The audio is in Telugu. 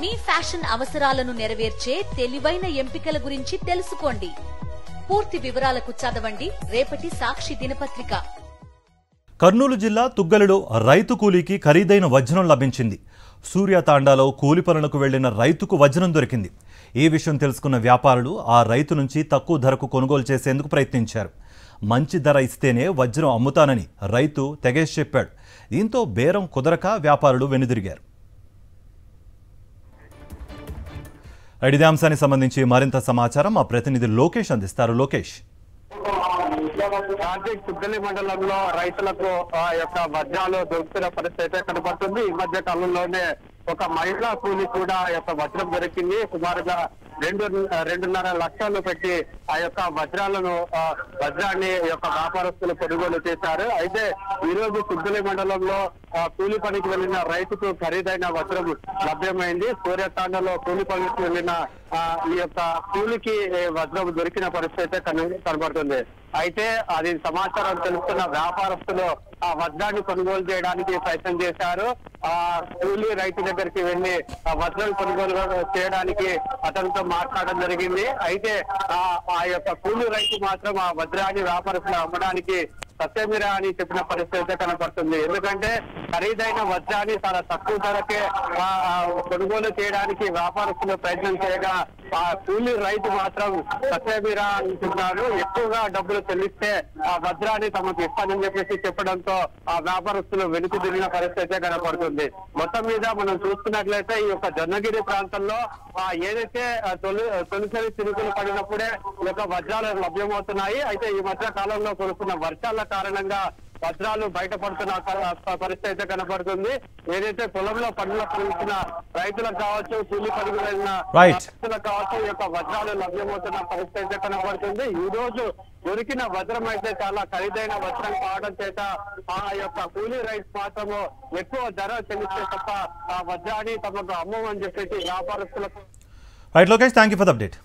మీ ఫ్యాషన్ అవసరాలను నెరవేర్చే తెలివైన ఎంపికల గురించి తెలుసుకోండి. పూర్తి వివరాలకు చదవండి రేపటి సాక్షి దినపత్రిక. కర్నూలు జిల్లా తుగ్గలిలో రైతు కూలీకి ఖరీదైన వజ్రం లభించింది. సూర్యాతాండాలో కూలి పనులకు వెళ్లిన రైతుకు వజ్రం దొరికింది. ఈ విషయం తెలుసుకున్న వ్యాపారులు ఆ రైతు నుంచి తక్కువ ధరకు కొనుగోలు చేసేందుకు ప్రయత్నించారు. మంచి ధర ఇస్తేనే వజ్రం అమ్ముతానని రైతు తెగేసి చెప్పాడు. దీంతో బేరం కుదరక వ్యాపారులు వెనుదిరిగారు. ఇదే అంశానికి సంబంధించి మరింత సమాచారం మా ప్రతినిధి లోకేష్ అందిస్తారు. లోకేష్, తుగ్గలి మండలంలో రైతులకు యొక్క వజ్రాలు దొరుకుతున్న పరిస్థితి కనబడుతుంది. ఈ మధ్య కాలంలోనే ఒక మహిళా కూలి కూడా యొక్క వజ్రం దొరికింది. సుమారుగా 2.5 లక్షలు పెట్టి ఆ యొక్క వజ్రాన్ని యొక్క వ్యాపారస్తులు కొనుగోలు చేశారు. అయితే ఈ రోజు తుగ్గలి మండలంలో కూలి పనికి వెళ్లిన రైతుకు ఖరీదైన వజ్రం లభ్యమైంది. సూర్యతాండలో కూలి పనికి వెళ్లిన ఈ యొక్క కూలికి వజ్రం దొరికిన పరిస్థితి కనబడుతుంది. అయితే అది సమాచారం తెలుస్తున్న వ్యాపారస్తులు ఆ వజ్రాన్ని కొనుగోలు చేయడానికి ప్రయత్నం చేశారు. ఆ కూలి రైతు దగ్గరికి వెళ్లి ఆ వజ్రం కొనుగోలు చేయడానికి అతనితో మాట్లాడడం జరిగింది. అయితే ఆ యొక్క కూలి రైతు మాత్రం ఆ వజ్రాన్ని వ్యాపారస్తులు అమ్మడానికి సత్యమిరా అని చెప్పిన పరిస్థితి కనపడుతుంది. ఎందుకంటే ఖరీదైన వజ్రాన్ని చాలా తక్కువ ధరకే కొనుగోలు చేయడానికి వ్యాపారస్తులు ప్రయత్నం చేయగా ఆ కూలి రైతు మాత్రం సత్యమిరా అంటున్నారు. ఎక్కువగా డబ్బులు చెల్లిస్తే ఆ వజ్రాన్ని తమకు ఇస్తానని చెప్పేసి చెప్పడంతో ఆ వ్యాపారస్తులు వెనుక తిరిగిన పరిస్థితి కనపడుతుంది. మొత్తం మీద మనం చూసుకున్నట్లయితే ఈ యొక్క జొన్నగిరి ప్రాంతంలో ఏదైతే తొలిసరి చినుకులు పడినప్పుడే ఈ యొక్క వజ్రాలు లభ్యమవుతున్నాయి. అయితే ఈ మధ్య కాలంలో కురుస్తున్న వర్షాల కారణంగా వజ్రాలు బయటపడుతున్న పరిస్థితి కనపడుతుంది. ఏదైతే పొలంలో పంటలు పండించిన రైతులకు కావచ్చు, కూలి పనికి వెళ్ళిన రైతులకు కావచ్చు ఈ యొక్క వజ్రాలు లభ్యమవుతున్న పరిస్థితి కనపడుతుంది. ఈ రోజు దొరికిన వజ్రం అయితే చాలా ఖరీదైన వజ్రం కావడం చేత ఆ యొక్క కూలీ రైతు మాత్రము ఎక్కువ ధర చెల్లిస్తే తప్ప ఆ వజ్రాన్ని తమకు అమ్మమని చెప్పేసి వ్యాపారస్తులకు. Right Lokesh, thank you for the update.